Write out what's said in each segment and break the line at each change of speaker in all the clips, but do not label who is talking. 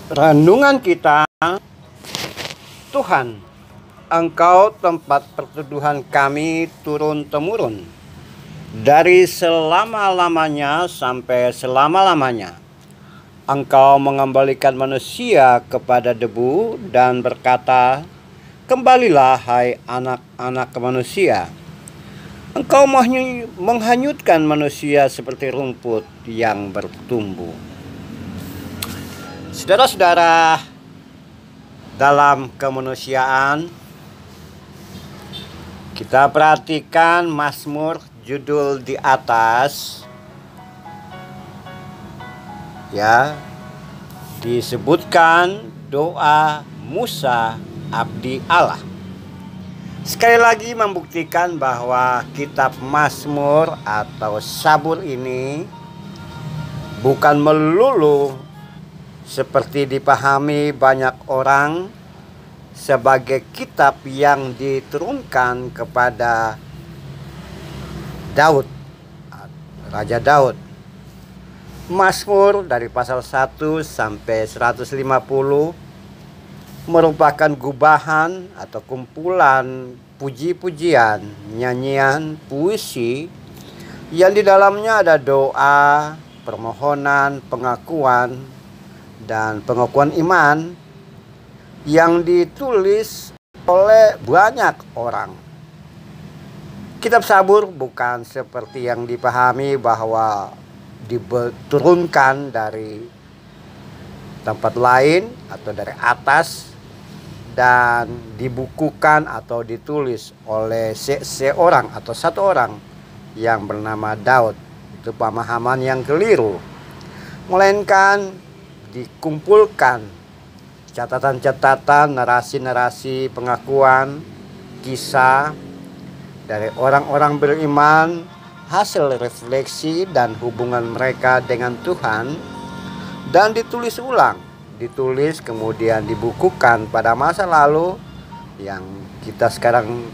Renungan kita, Tuhan, Engkau tempat perteduhan kami turun-temurun, dari selama-lamanya sampai selama-lamanya. Engkau mengembalikan manusia kepada debu dan berkata, "Kembalilah hai anak-anak manusia." Engkau menghanyutkan manusia seperti rumput yang bertumbuh. Saudara-saudara, dalam kemanusiaan kita perhatikan Mazmur judul di atas, ya, disebutkan doa Musa abdi Allah. Sekali lagi membuktikan bahwa kitab Mazmur atau Sabur ini bukan melulu seperti dipahami banyak orang sebagai kitab yang diturunkan kepada Daud, Raja Daud. Mazmur dari pasal 1 sampai 150 merupakan gubahan atau kumpulan puji-pujian, nyanyian, puisi yang di dalamnya ada doa, permohonan, pengakuan, dan pengakuan iman yang ditulis oleh banyak orang. Kitab Sabur bukan seperti yang dipahami bahwa diturunkan dari tempat lain atau dari atas dan dibukukan atau ditulis oleh seorang atau satu orang yang bernama Daud. Itu pemahaman yang keliru. Melainkan dikumpulkan catatan-catatan, narasi-narasi, pengakuan, kisah dari orang-orang beriman, hasil refleksi dan hubungan mereka dengan Tuhan, dan ditulis ulang, ditulis kemudian dibukukan pada masa lalu yang kita sekarang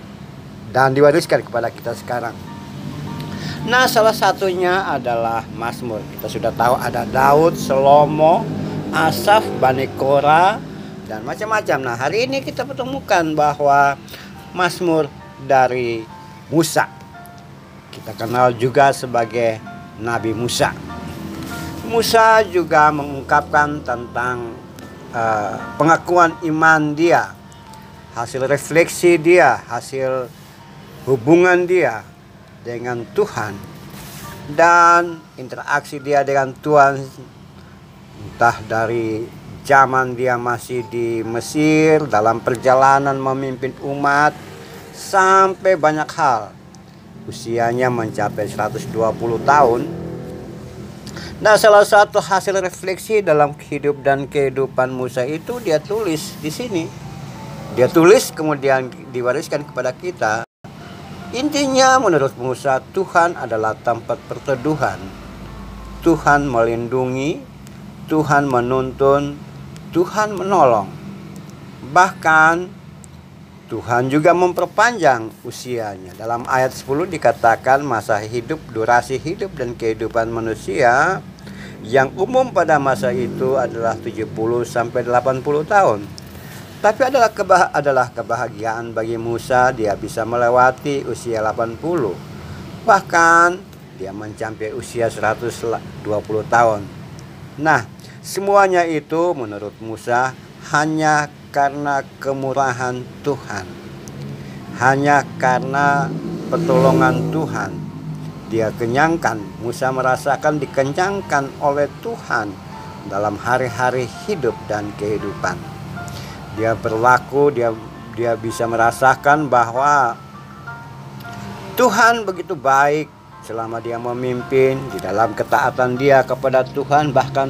dan diwariskan kepada kita sekarang. Nah, salah satunya adalah Mazmur. Kita sudah tahu ada Daud, Salomo, Asaf, Bani Korah, dan macam-macam. Nah, hari ini kita pertemukan bahwa Mazmur dari Musa. Kita kenal juga sebagai Nabi Musa. Musa juga mengungkapkan tentang pengakuan iman dia, hasil refleksi dia, hasil hubungan dia dengan Tuhan, dan interaksi dia dengan Tuhan, entah dari zaman dia masih di Mesir dalam perjalanan memimpin umat sampai banyak hal. Usianya mencapai 120 tahun. Nah, salah satu hasil refleksi dalam hidup dan kehidupan Musa itu dia tulis di sini. Dia tulis kemudian diwariskan kepada kita. Intinya menurut Musa, Tuhan adalah tempat perteduhan. Tuhan melindungi, Tuhan menuntun, Tuhan menolong. Bahkan Tuhan juga memperpanjang usianya. Dalam ayat 10 dikatakan masa hidup, durasi hidup dan kehidupan manusia yang umum pada masa itu adalah 70 sampai 80 tahun. Tapi adalah kebahagiaan bagi Musa, dia bisa melewati usia 80. Bahkan dia mencapai usia 120 tahun. Nah, semuanya itu menurut Musa hanya karena kemurahan Tuhan. Hanya karena pertolongan Tuhan. Dia kenyangkan, Musa merasakan dikenyangkan oleh Tuhan dalam hari-hari hidup dan kehidupan. Dia berlaku, dia bisa merasakan bahwa Tuhan begitu baik selama dia memimpin di dalam ketaatan dia kepada Tuhan. Bahkan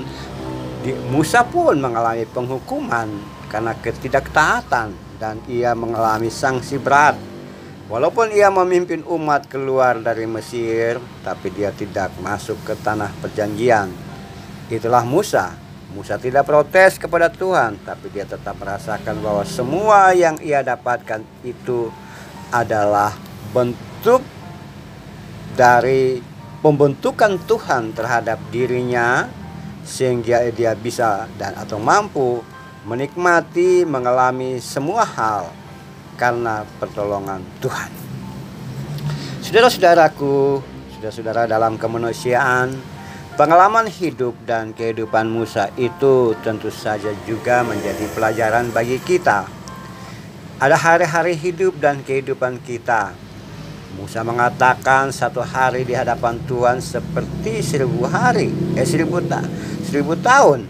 Musa pun mengalami penghukuman karena ketidaktaatan dan ia mengalami sanksi berat. Walaupun ia memimpin umat keluar dari Mesir, tapi dia tidak masuk ke tanah perjanjian. Itulah Musa. Musa tidak protes kepada Tuhan, tapi dia tetap merasakan bahwa semua yang ia dapatkan itu adalah bentuk dari pembentukan Tuhan terhadap dirinya sehingga dia bisa dan atau mampu menikmati, mengalami semua hal karena pertolongan Tuhan. Saudara-saudaraku, saudara-saudara dalam kemanusiaan, pengalaman hidup dan kehidupan Musa itu tentu saja juga menjadi pelajaran bagi kita. Ada hari-hari hidup dan kehidupan kita. Musa mengatakan satu hari di hadapan Tuhan seperti 1000 hari, 1000 tahun.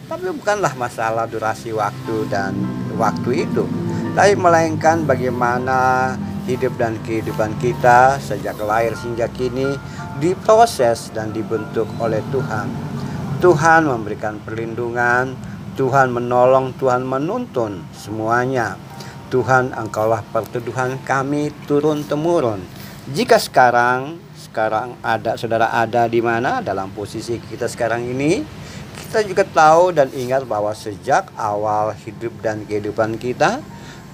Tapi bukanlah masalah durasi waktu dan waktu itu, tapi melainkan bagaimana hidup dan kehidupan kita sejak lahir hingga kini diproses dan dibentuk oleh Tuhan. Tuhan memberikan perlindungan, Tuhan menolong, Tuhan menuntun semuanya. Tuhan, Engkaulah perteduhan kami turun-temurun. Jika sekarang ada saudara ada di mana dalam posisi kita sekarang ini, kita juga tahu dan ingat bahwa sejak awal hidup dan kehidupan kita,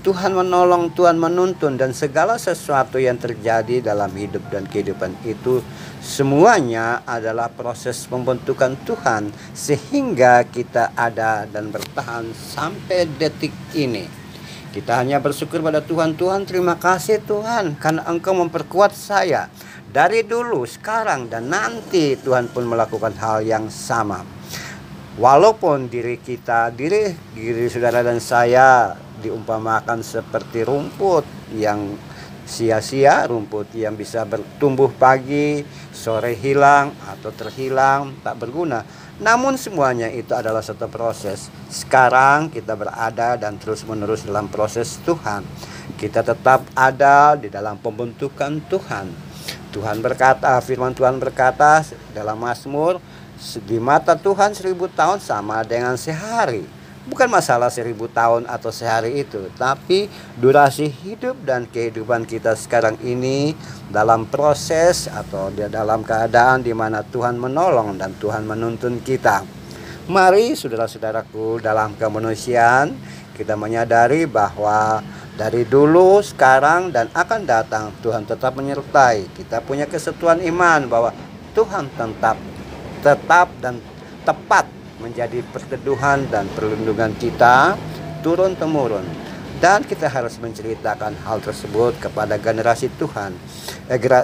Tuhan menolong, Tuhan menuntun, dan segala sesuatu yang terjadi dalam hidup dan kehidupan itu semuanya adalah proses pembentukan Tuhan sehingga kita ada dan bertahan sampai detik ini. Kita hanya bersyukur pada Tuhan. Tuhan, terima kasih Tuhan, karena Engkau memperkuat saya dari dulu, sekarang, dan nanti. Tuhan pun melakukan hal yang sama. Walaupun diri saudara dan saya diumpamakan seperti rumput yang sia-sia, rumput yang bisa bertumbuh pagi, sore hilang atau terhilang, tak berguna. Namun semuanya itu adalah satu proses. Sekarang kita berada dan terus-menerus dalam proses Tuhan. Kita tetap ada di dalam pembentukan Tuhan. Tuhan berkata, firman Tuhan berkata dalam Mazmur, di mata Tuhan 1000 tahun sama dengan sehari. Bukan masalah 1000 tahun atau sehari itu, tapi durasi hidup dan kehidupan kita sekarang ini dalam proses atau dalam keadaan di mana Tuhan menolong dan Tuhan menuntun kita. Mari saudara-saudaraku, dalam kemanusiaan kita menyadari bahwa dari dulu, sekarang, dan akan datang Tuhan tetap menyertai. Kita punya kesatuan iman bahwa Tuhan tetap dan tepat menjadi perteduhan dan perlindungan kita turun-temurun. Dan kita harus menceritakan hal tersebut kepada generasi Tuhan,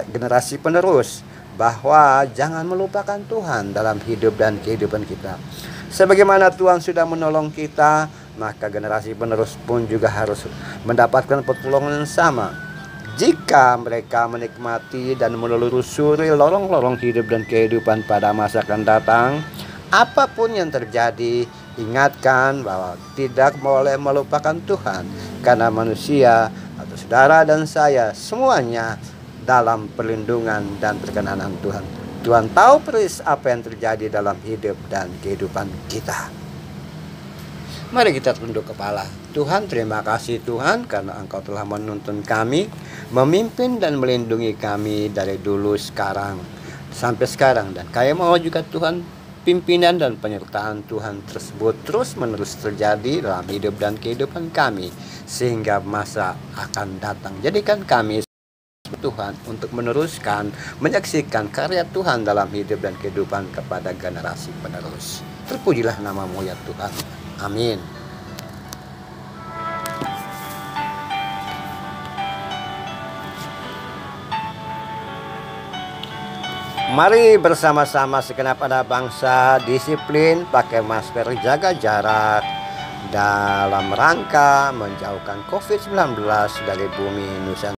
generasi penerus, bahwa jangan melupakan Tuhan dalam hidup dan kehidupan kita. Sebagaimana Tuhan sudah menolong kita, maka generasi penerus pun juga harus mendapatkan pertolongan yang sama. Jika mereka menikmati dan menelusuri lorong-lorong hidup dan kehidupan pada masa akan datang, apapun yang terjadi, ingatkan bahwa tidak boleh melupakan Tuhan, karena manusia atau saudara dan saya semuanya dalam perlindungan dan perkenanan Tuhan. Tuhan tahu persis apa yang terjadi dalam hidup dan kehidupan kita. Mari kita tunduk kepala. Tuhan, terima kasih Tuhan, karena Engkau telah menuntun kami, memimpin dan melindungi kami dari dulu, sekarang, sampai sekarang. Dan kami mau juga Tuhan, pimpinan dan penyertaan Tuhan tersebut terus menerus terjadi dalam hidup dan kehidupan kami sehingga masa akan datang. Jadikan kami Tuhan untuk meneruskan, menyaksikan karya Tuhan dalam hidup dan kehidupan kepada generasi penerus. Terpujilah nama-Mu ya Tuhan. Amin. Mari bersama-sama segenap anak bangsa disiplin, pakai masker, jaga jarak dalam rangka menjauhkan COVID-19 dari bumi Nusantara.